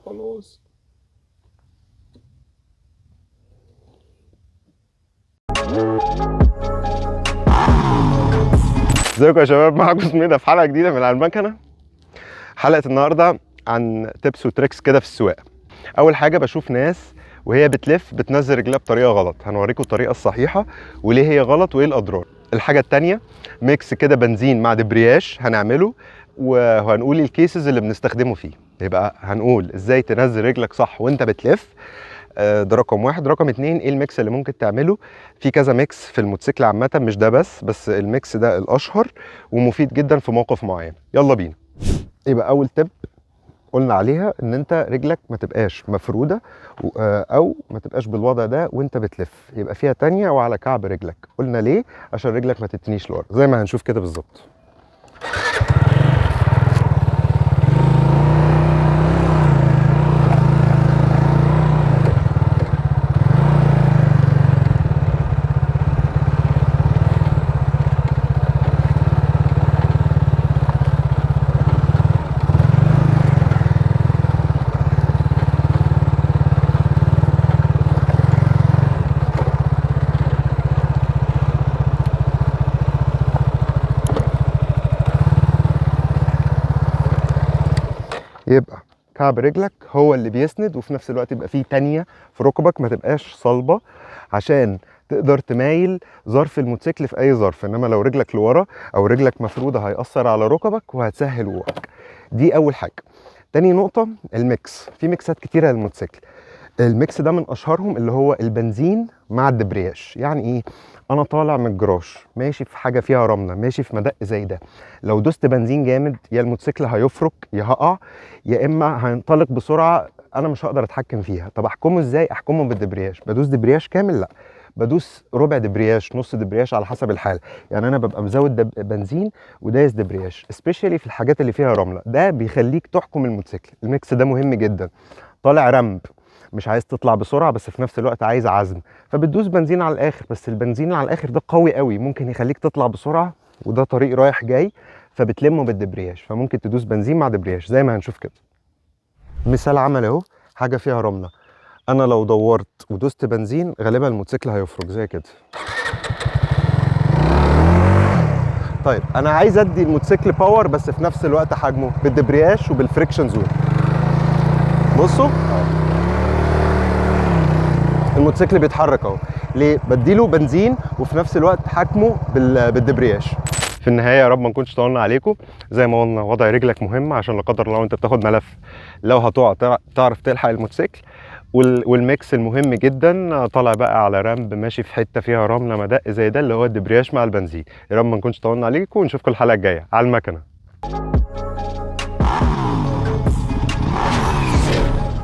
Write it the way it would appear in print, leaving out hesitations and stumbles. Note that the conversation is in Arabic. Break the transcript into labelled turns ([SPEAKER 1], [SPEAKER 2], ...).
[SPEAKER 1] خلاص. ازيكم يا شباب، معاكم سميدة في حلقة جديدة من على المكنة. حلقة النهاردة عن تيبس وتريكس كده في السواقة. أول حاجة بشوف ناس وهي بتلف بتنزل رجلها بطريقة غلط، هنوريكم الطريقة الصحيحة وليه هي غلط وايه الأضرار. الحاجة التانية ميكس كده بنزين مع دبرياج هنعمله، وهنقول الكيسز اللي بنستخدمه فيه. يبقى هنقول ازاي تنزل رجلك صح وانت بتلف، ده رقم واحد. رقم اتنين، ايه الميكس اللي ممكن تعمله؟ في كذا ميكس في الموتوسيكل عامة، مش ده بس الميكس ده الأشهر ومفيد جدا في موقف معين. يلا بينا. يبقى أول تب قلنا عليها ان انت رجلك ما تبقاش مفرودة او ما تبقاش بالوضع ده وانت بتلف، يبقى فيها تانية وعلى كعب رجلك. قلنا ليه؟ عشان رجلك ما تتنيش لورا زي ما هنشوف كده بالظبط. يبقى كعب رجلك هو اللي بيسند، وفي نفس الوقت يبقى فيه تانية في ركبك ما تبقاش صلبة، عشان تقدر تمايل ظرف الموتوسيكل في اي ظرف. انما لو رجلك لورا او رجلك مفرودة هيأثر على ركبك وهتسهل وقوعك. دي اول حاجة. تاني نقطة، الميكس. في ميكسات كتيرة للموتوسيكل. الميكس ده من اشهرهم اللي هو البنزين مع الدبرياج. يعني ايه؟ انا طالع من الجراج ماشي في حاجه فيها رمله، ماشي في مدق زي ده، لو دوست بنزين جامد يا الموتوسيكل هيفرك يا هقع، يا اما هينطلق بسرعه انا مش هقدر اتحكم فيها. طب احكمه ازاي؟ احكمه بالدبرياج. بدوس دبرياج كامل؟ لا، بدوس ربع دبرياج، نص دبرياج، على حسب الحاله. يعني انا ببقى مزود بنزين ودايس دبرياج، سبيشالي في الحاجات اللي فيها رمله. ده بيخليك تحكم الموتوسيكل. الميكس ده مهم جدا. طالع رمب، مش عايز تطلع بسرعه بس في نفس الوقت عايز عزم، فبتدوس بنزين على الاخر. بس البنزين على الاخر ده قوي قوي، ممكن يخليك تطلع بسرعه، وده طريق رايح جاي، فبتلمه بالدبرياج. فممكن تدوس بنزين مع دبرياج زي ما هنشوف كده. مثال عمل اهو، حاجه فيها رمله، انا لو دورت ودوست بنزين غالبا الموتوسيكل هيفرج زي كده. طيب انا عايز ادي الموتوسيكل باور بس في نفس الوقت حجمه، بالدبرياج وبالفريكشن زون. بصوا الموتوسيكل بيتحرك اهو. ليه؟ بديله بنزين وفي نفس الوقت حاكمه بالدبرياج. في النهايه يا رب ما نكونش طولنا عليكم. زي ما قلنا وضع رجلك مهم، عشان لا قدر الله انت بتاخد ملف لو هتقع تعرف تلحق الموتوسيكل. والميكس المهم جدا، طالع بقى على رامب ماشي في حته فيها رمله مدق زي ده، اللي هو الدبرياج مع البنزين. يا رب ما نكونش طولنا عليكم، ونشوفكم الحلقه الجايه على المكنه.